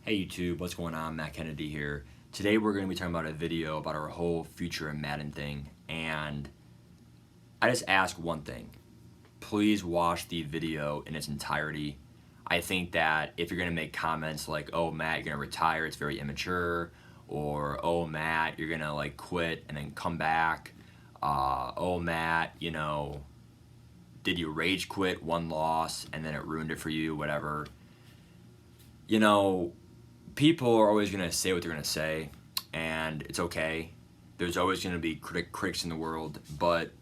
Hey YouTube, what's going on? Matt Kennedy here. Today we're going to be talking about a video about our whole future in Madden thing, and I just ask one thing. Please watch the video in its entirety. I think that if you're going to make comments like, oh Matt, you're going to retire, it's very immature, or oh Matt, you're going to like quit and then come back, oh Matt, did you rage quit one loss and then it ruined it for you, whatever. People are always going to say what they're going to say, and it's okay. There's always going to be critics in the world, but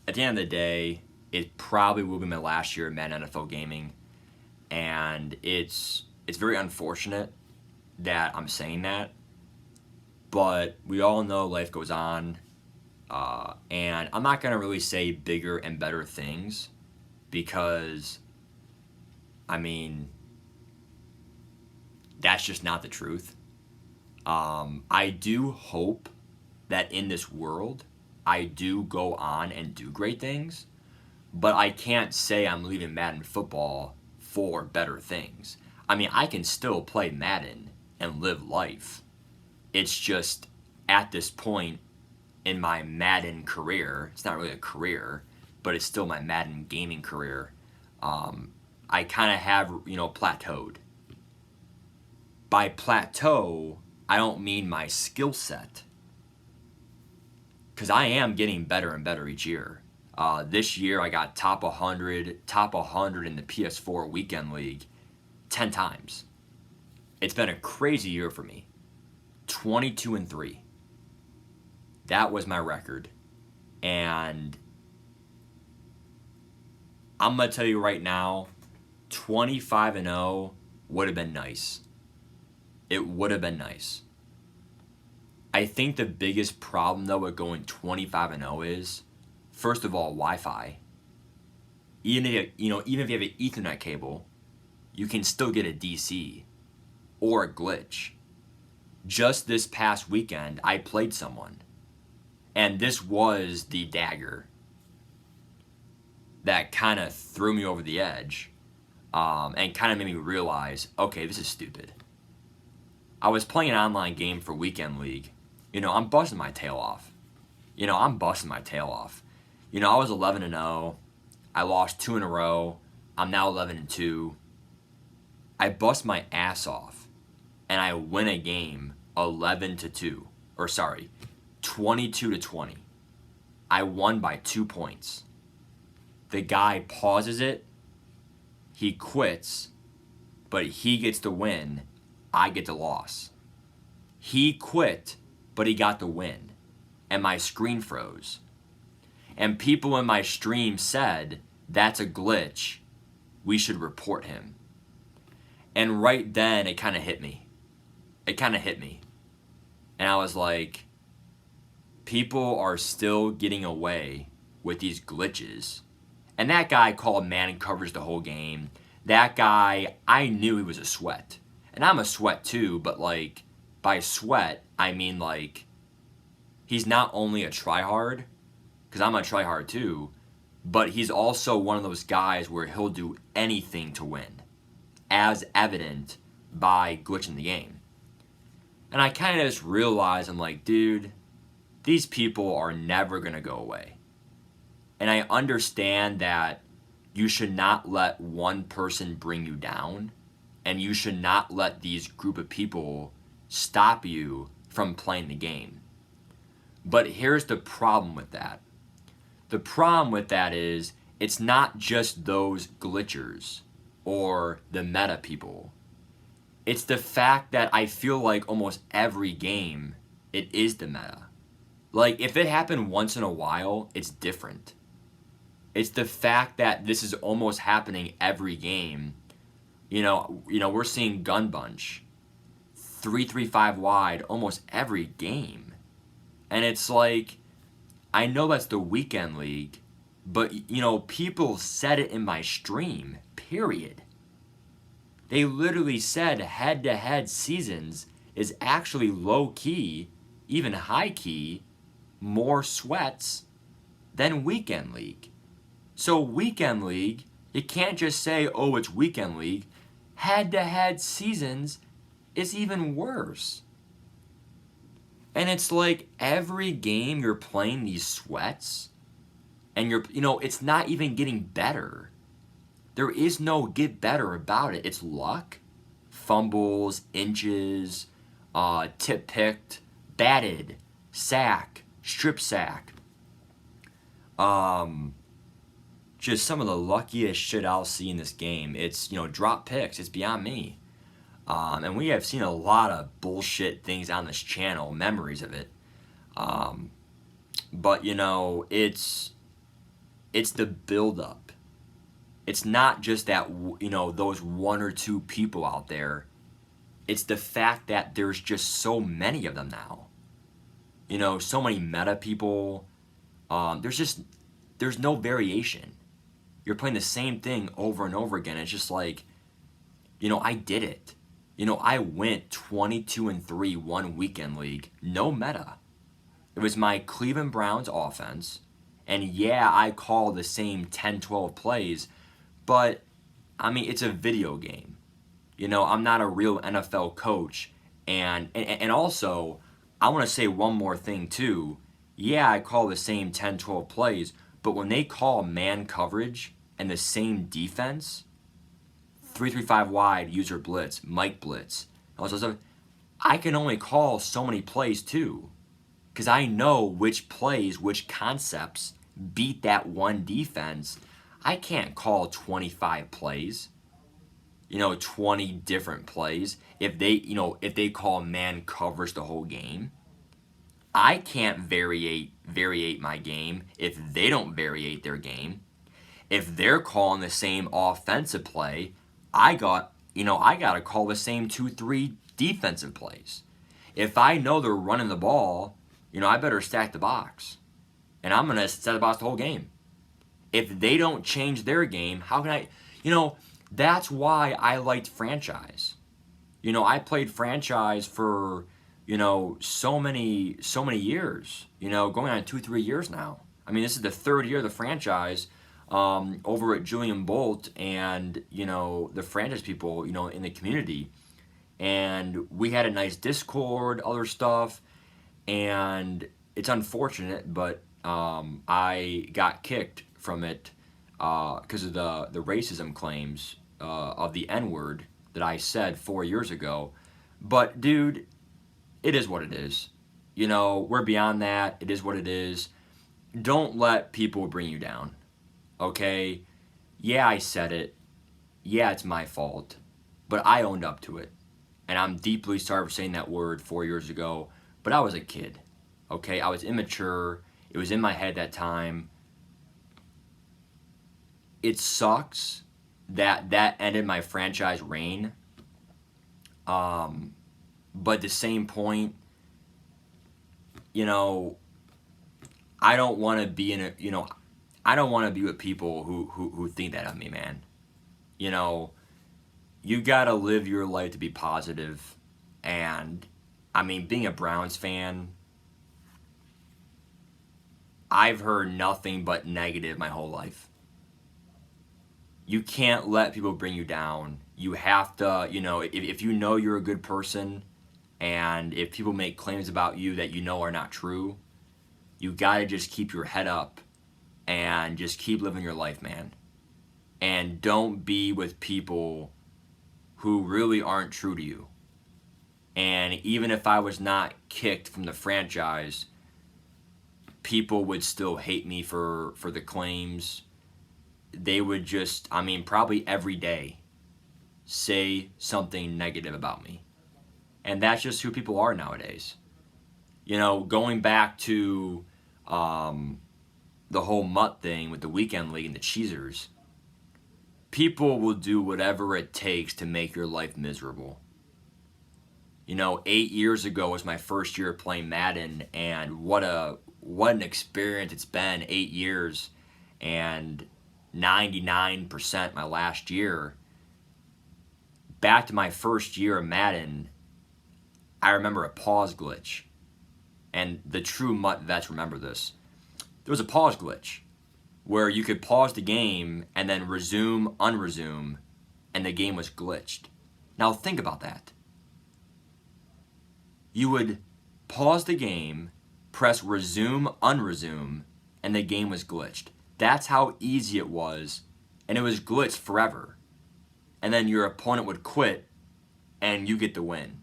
at the end of the day, it probably will be my last year in Madden NFL gaming, and it's very unfortunate that I'm saying that, but we all know life goes on, and I'm not going to really say bigger and better things because, that's just not the truth. I do hope that in this world, I do go on and do great things, but I can't say I'm leaving Madden football for better things. I can still play Madden and live life. It's just at this point in my Madden career, it's not really a career, but it's still my Madden gaming career. I kind of have, plateaued. By plateau, I don't mean my skill set, because I am getting better and better each year. This year I got top 100 in the PS4 Weekend League 10 times. It's been a crazy year for me. 22-3. That was my record. And I'm going to tell you right now, 25-0 would have been nice. It would have been nice. I think the biggest problem though with going 25-0 is, first of all, Wi-Fi. Even if you have an Ethernet cable, you can still get a DC or a glitch. Just this past weekend, I played someone, and this was the dagger that kind of threw me over the edge, and kind of made me realize, okay, this is stupid. I was playing an online game for Weekend League. I'm busting my tail off. I was 11-0. I lost 2 in a row. I'm now 11-2. I bust my ass off, and I win a game 11-2. 22-20. I won by 2 points. The guy pauses it. He quits, but he gets the win. I get the loss. He quit, but he got the win. And my screen froze. And people in my stream said, that's a glitch. We should report him. And right then, it kind of hit me. And I was like, people are still getting away with these glitches. And that guy called man coverage the whole game. That guy, I knew he was a sweat. And I'm a sweat too, but by sweat, I mean he's not only a tryhard, because I'm a tryhard too, but he's also one of those guys where he'll do anything to win, as evident by glitching the game. And I kind of just realized, I'm like, dude, these people are never going to go away. And I understand that you should not let one person bring you down. And you should not let these group of people stop you from playing the game. But here's the problem with that. The problem with that is it's not just those glitchers or the meta people. It's the fact that I feel like almost every game, it is the meta. If it happened once in a while, it's different. It's the fact that this is almost happening every game. We're seeing gun bunch, 3-3-5 wide almost every game. And it's I know that's the Weekend League, but, people said it in my stream, period. They literally said head-to-head seasons is actually low-key, even high-key, more sweats than Weekend League. So Weekend League, you can't just say, oh, it's Weekend League. Head-to-head seasons it's even worse. And it's like every game you're playing these sweats and it's not even getting better. There is no get better about it. It's luck, fumbles, inches, tip picked, batted, sack, strip sack. Just some of the luckiest shit I'll see in this game. It's, drop picks. It's beyond me. And we have seen a lot of bullshit things on this channel, memories of it. But, it's the buildup. It's not just that, those one or two people out there. It's the fact that there's just so many of them now. So many meta people. There's no variation. You're playing the same thing over and over again. It's just like, I did it. I went 22-3 one weekend league, no meta. It was my Cleveland Browns offense. And yeah, I call the same 10, 12 plays, but it's a video game. I'm not a real NFL coach. And also, I want to say one more thing too. Yeah, I call the same 10, 12 plays, but when they call man coverage and the same defense, 3-3-5 wide, user blitz, Mike blitz, all this stuff, I can only call so many plays too. Because I know which plays, which concepts beat that one defense. I can't call 25 plays, 20 different plays. If they call man coverage the whole game, I can't variate my game if they don't variate their game. If they're calling the same offensive play, I gotta call the same 2-3 defensive plays. If I know they're running the ball, I better stack the box. And I'm gonna set the box the whole game. If they don't change their game, how can I that's why I liked franchise. I played franchise for so many years, going on 2-3 years now. This is the third year of the franchise over at Julian Bolt and, the franchise people, in the community. And we had a nice Discord, other stuff. And it's unfortunate, but I got kicked from it because of the racism claims of the N-word that I said 4 years ago. But, dude, it is what it is. We're beyond that. It is what it is. Don't let people bring you down, okay? Yeah, I said it. Yeah, it's my fault. But I owned up to it. And I'm deeply sorry for saying that word 4 years ago. But I was a kid, okay? I was immature. It was in my head that time. It sucks that ended my franchise reign. But at the same point, I don't want to be I don't want to be with people who think that of me, man. You gotta live your life to be positive. And being a Browns fan, I've heard nothing but negative my whole life. You can't let people bring you down. You have to, if you're a good person, and if people make claims about you that are not true, you gotta just keep your head up and just keep living your life, man. And don't be with people who really aren't true to you. And even if I was not kicked from the franchise, people would still hate me for the claims. They would just, probably every day say something negative about me. And that's just who people are nowadays. Going back to the whole MUT thing with the weekend league and the cheesers, people will do whatever it takes to make your life miserable. 8 years ago was my first year playing Madden, and what an experience it's been, 8 years, and 99% my last year. Back to my first year of Madden, I remember a pause glitch, and the true MUT vets remember this. There was a pause glitch where you could pause the game and then resume, unresume, and the game was glitched. Now think about that. You would pause the game, press resume, unresume, and the game was glitched. That's how easy it was, and it was glitched forever. And then your opponent would quit, and you get the win.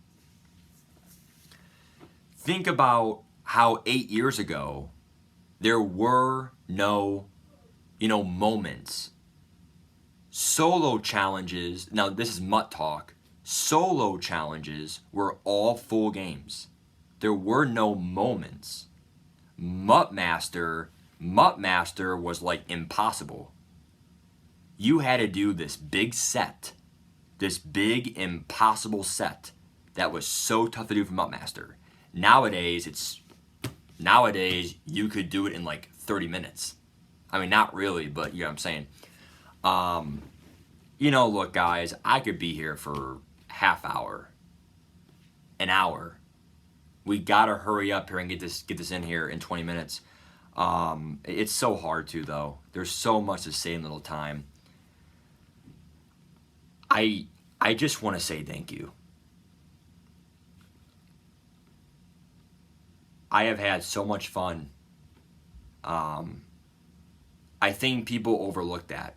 Think about how 8 years ago, there were no, moments. Solo challenges, now this is MUT talk, solo challenges were all full games. There were no moments. MUT Master was like impossible. You had to do this big set, this big impossible set that was so tough to do for MUT Master. Nowadays you could do it in like 30 minutes. I mean, not really, but you know what I'm saying. Look, guys, I could be here for half hour, an hour. We gotta hurry up here and get this in here in 20 minutes. It's so hard to, though. There's so much to say in little time. I just want to say thank you. I have had so much fun. I think people overlook that.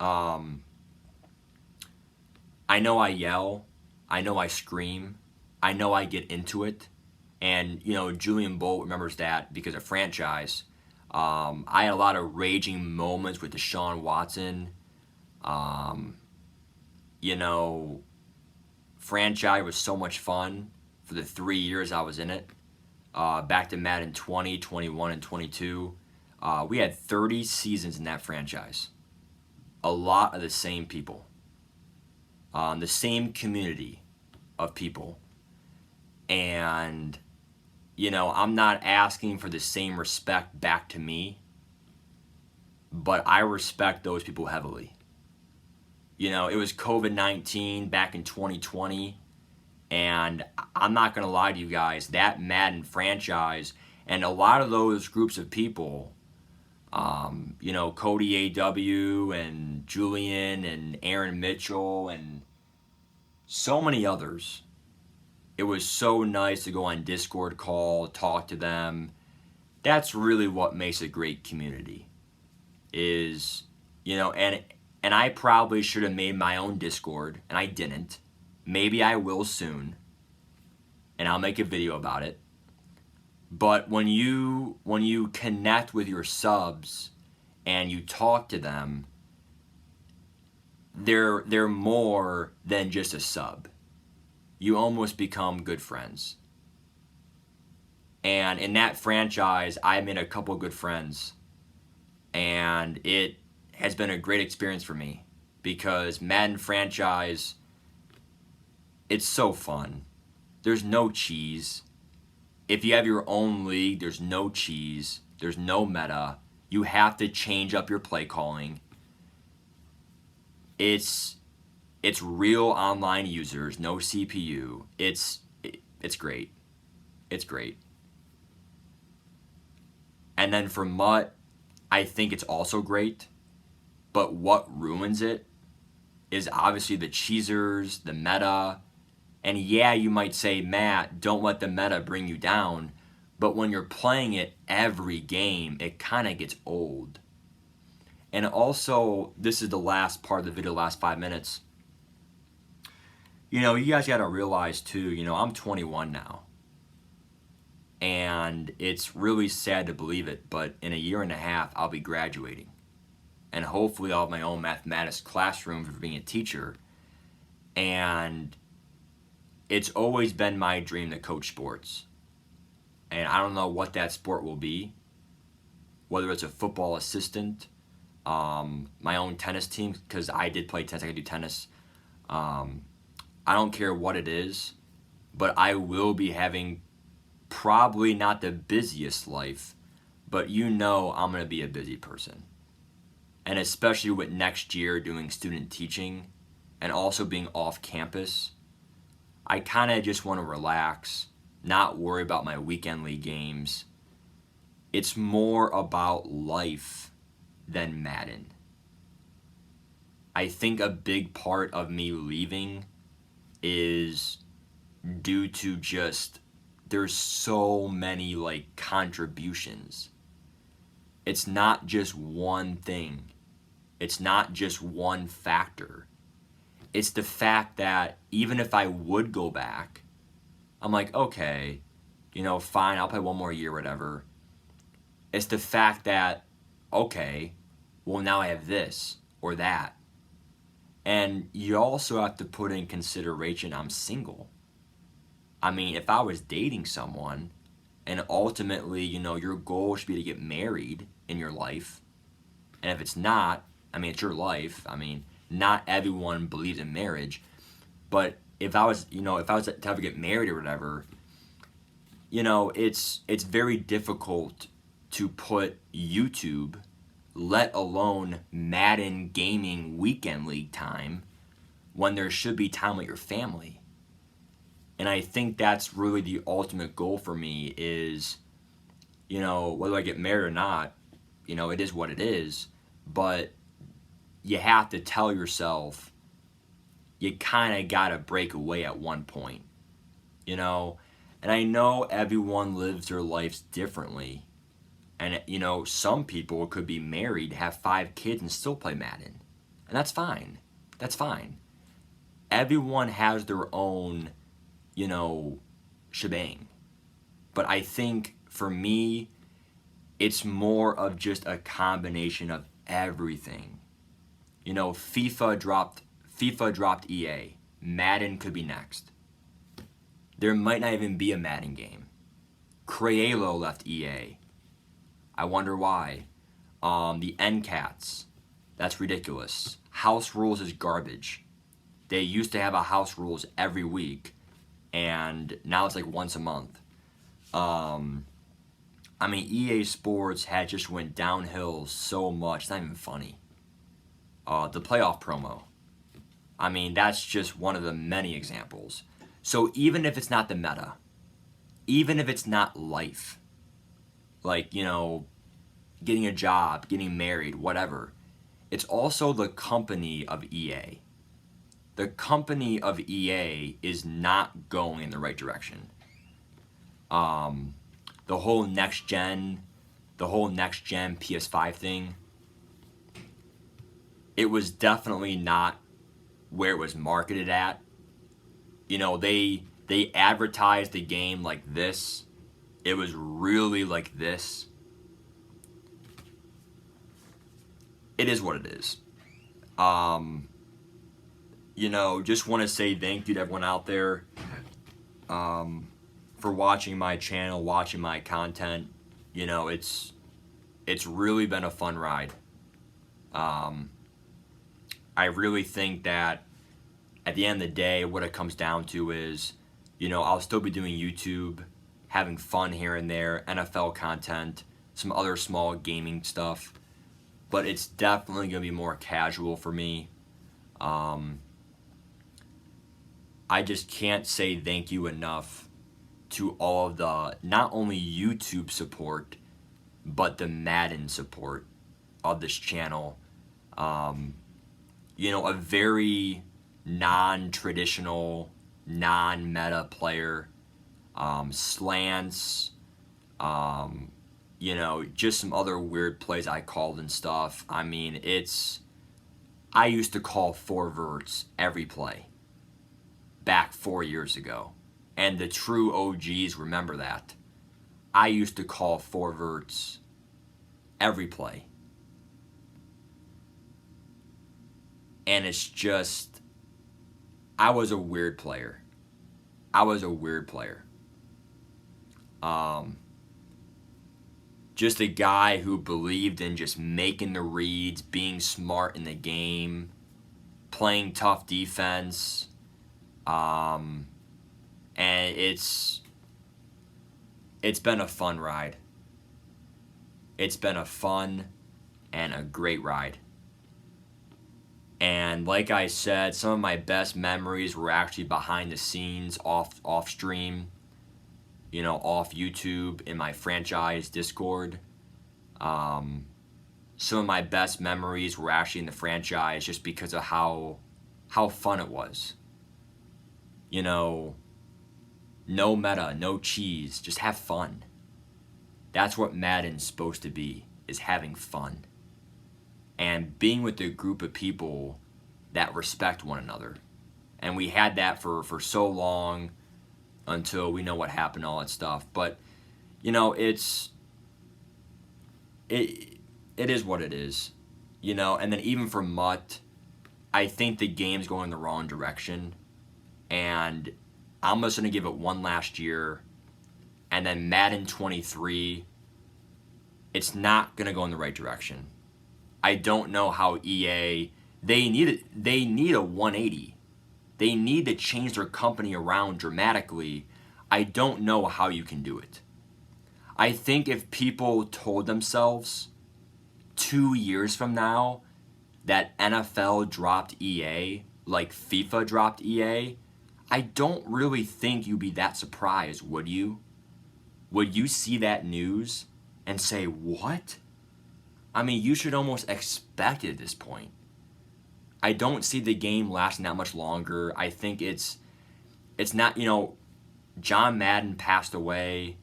I know I yell. I know I scream. I know I get into it. And, Julian Bolt remembers that because of franchise. I had a lot of raging moments with Deshaun Watson. Franchise was so much fun for the 3 years I was in it. Back to Madden 20, 21, and 22. We had 30 seasons in that franchise. A lot of the same people. The same community of people. And, I'm not asking for the same respect back to me, but I respect those people heavily. It was COVID-19 back in 2020, and I'm not going to lie to you guys, that Madden franchise and a lot of those groups of people, Cody A.W. and Julian and Aaron Mitchell and so many others, it was so nice to go on Discord call, talk to them. That's really what makes a great community is, and I probably should have made my own Discord, and I didn't. Maybe I will soon, and I'll make a video about it. But when you connect with your subs and you talk to them, they're more than just a sub. You almost become good friends. And in that franchise, I made a couple good friends, and it has been a great experience for me because Madden franchise, it's so fun. There's no cheese. If you have your own league, there's no cheese. There's no meta. You have to change up your play calling. It's real online users, no CPU. It's great. It's great. And then for MUT, I think it's also great. But what ruins it is obviously the cheesers, the meta. And yeah, you might say, Matt, don't let the meta bring you down. But when you're playing it every game, it kind of gets old. And also, this is the last part of the video, last 5 minutes. You guys got to realize too, I'm 21 now. And it's really sad to believe it, but in a year and a half, I'll be graduating. And hopefully I'll have my own mathematics classroom for being a teacher. And it's always been my dream to coach sports. And I don't know what that sport will be. Whether it's a football assistant, my own tennis team, because I did play tennis, I could do tennis. I don't care what it is, but I will be having probably not the busiest life, but I'm going to be a busy person. And especially with next year doing student teaching and also being off campus, I kind of just want to relax, not worry about my weekend league games. It's more about life than Madden. I think a big part of me leaving is due to just there's so many like contributions. It's not just one thing. It's not just one factor. It's the fact that even if I would go back, I'm like, okay, fine, I'll play one more year, whatever. It's the fact that, okay, well, now I have this or that. And you also have to put in consideration I'm single. I mean, if I was dating someone and ultimately, your goal should be to get married in your life, and if it's not, I mean, it's your life. I mean, not everyone believes in marriage, but if I was to ever get married or whatever, it's very difficult to put YouTube, let alone Madden gaming weekend league time, when there should be time with your family. And I think that's really the ultimate goal for me is, whether I get married or not, it is what it is. But you have to tell yourself you kind of got to break away at one point, And I know everyone lives their lives differently. And, some people could be married, have 5 kids, and still play Madden. And that's fine. That's fine. Everyone has their own, shebang. But I think for me, it's more of just a combination of everything. FIFA dropped EA. Madden could be next. There might not even be a Madden game. Crayalo left EA. I wonder why. The NCATs. That's ridiculous. House Rules is garbage. They used to have a House Rules every week, and now it's like once a month. I mean, EA Sports had just went downhill so much. It's not even funny. The playoff promo. I mean, that's just one of the many examples. So even if it's not the meta, even if it's not life, like, getting a job, getting married, whatever, it's also the company of EA. The company of EA is not going in the right direction. The whole next gen PS5 thing, it was definitely not where it was marketed at. They advertised the game like this. It was really like this. It is what it is. Just want to say thank you to everyone out there for watching my channel, watching my content. It's really been a fun ride. I really think that at the end of the day, what it comes down to is, I'll still be doing YouTube, having fun here and there, NFL content, some other small gaming stuff, but it's definitely going to be more casual for me. I just can't say thank you enough to all of the, not only YouTube support, but the Madden support of this channel. A very non-traditional, non-meta player, slants, just some other weird plays I called and stuff. I mean, I used to call 4 verts every play back 4 years ago. And the true OGs remember that. I used to call 4 verts every play. And it's just, I was a weird player. Just a guy who believed in just making the reads, being smart in the game, playing tough defense. And it's been a fun ride. It's been a fun and a great ride. And like I said, some of my best memories were actually behind the scenes, off stream, off YouTube, in my franchise Discord. Some of my best memories were actually in the franchise just because of how fun it was. No meta, no cheese, just have fun. That's what Madden's supposed to be, is having fun. And being with a group of people that respect one another. And we had that for so long until we know what happened, all that stuff. But, it is what it is. And then even for MUT, I think the game's going in the wrong direction. And I'm just going to give it one last year. And then Madden 23, it's not going to go in the right direction. I don't know how EA, they need a 180. They need to change their company around dramatically. I don't know how you can do it. I think if people told themselves 2 years from now that NFL dropped EA like FIFA dropped EA, I don't really think you'd be that surprised, would you? Would you see that news and say, what? I mean, you should almost expect it at this point. I don't see the game lasting that much longer. I think it's not, John Madden passed away.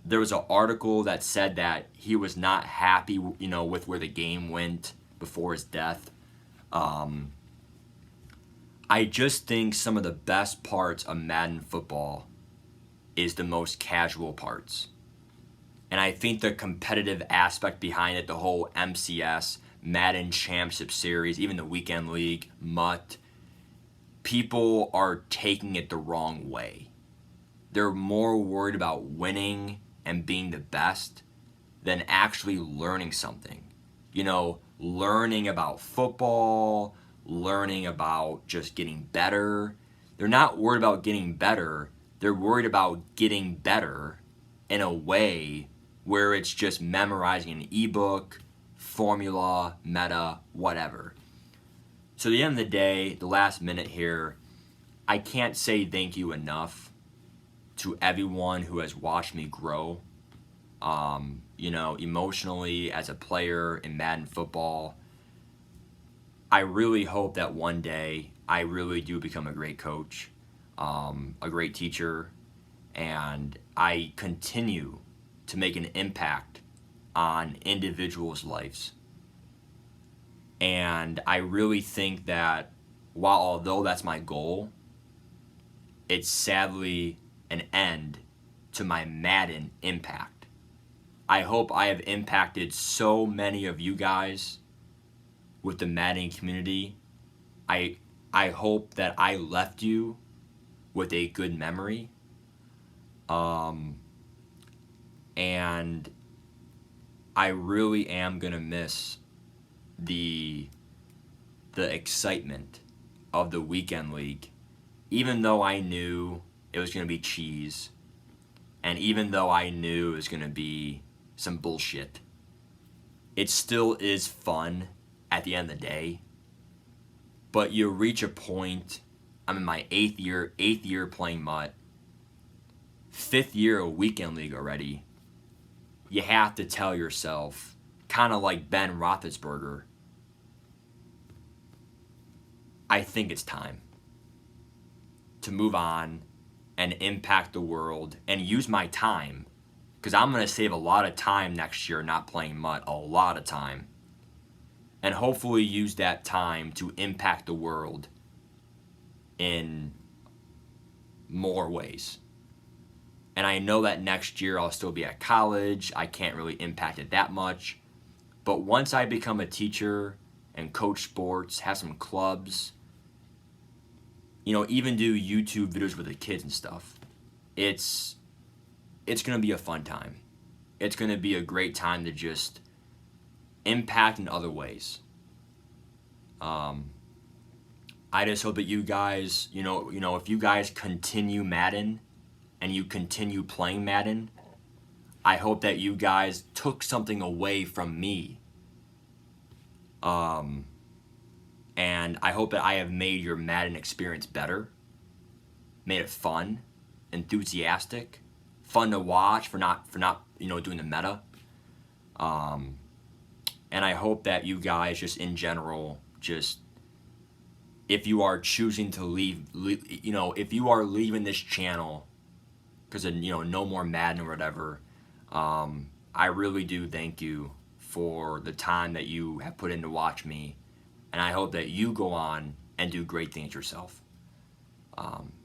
There was an article that said that he was not happy, with where the game went before his death. I just think some of the best parts of Madden football is the most casual parts. And I think the competitive aspect behind it, the whole MCS, Madden Championship Series, even the Weekend League, MUT, people are taking it the wrong way. They're more worried about winning and being the best than actually learning something. Learning about football, learning about just getting better. They're not worried about getting better. They're worried about getting better in a way where it's just memorizing an ebook, formula, meta, whatever. So at the end of the day, the last minute here, I can't say thank you enough to everyone who has watched me grow, emotionally as a player in Madden football. I really hope that one day I really do become a great coach, a great teacher, and I continue to make an impact on individuals' lives. And I really think that although that's my goal, it's sadly an end to my Madden impact. I hope I have impacted so many of you guys with the Madden community. I hope that I left you with a good memory. And I really am gonna miss the excitement of the Weekend League, even though I knew it was gonna be cheese, and even though I knew it was gonna be some bullshit. It still is fun at the end of the day, but you reach a point. I'm in my eighth year playing MUT, 5th year of Weekend League already. You have to tell yourself, kind of like Ben Roethlisberger, I think it's time to move on and impact the world and use my time, because I'm going to save a lot of time next year not playing MUT, a lot of time, and hopefully use that time to impact the world in more ways. And I know that next year I'll still be at college. I can't really impact it that much. But once I become a teacher and coach sports, have some clubs, even do YouTube videos with the kids and stuff, it's going to be a fun time. It's going to be a great time to just impact in other ways. I just hope that you guys, if you guys continue Madden and you continue playing Madden, I hope that you guys took something away from me. And I hope that I have made your Madden experience better, made it fun, enthusiastic, fun to watch for not doing the meta. And I hope that you guys just in general, just if you are choosing to leave, if you are leaving this channel because of, no more Madden or whatever, I really do thank you for the time that you have put in to watch me, and I hope that you go on and do great things yourself.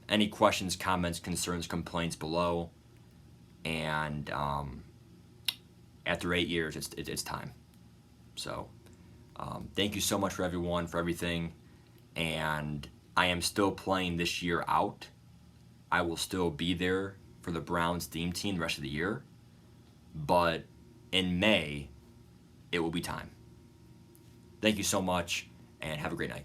Any questions, comments, concerns, complaints below, and after 8 years, it's time. So thank you so much for everyone, for everything, and I am still playing this year out. I will still be there for the Browns theme team the rest of the year, but in May, it will be time. Thank you so much, and have a great night.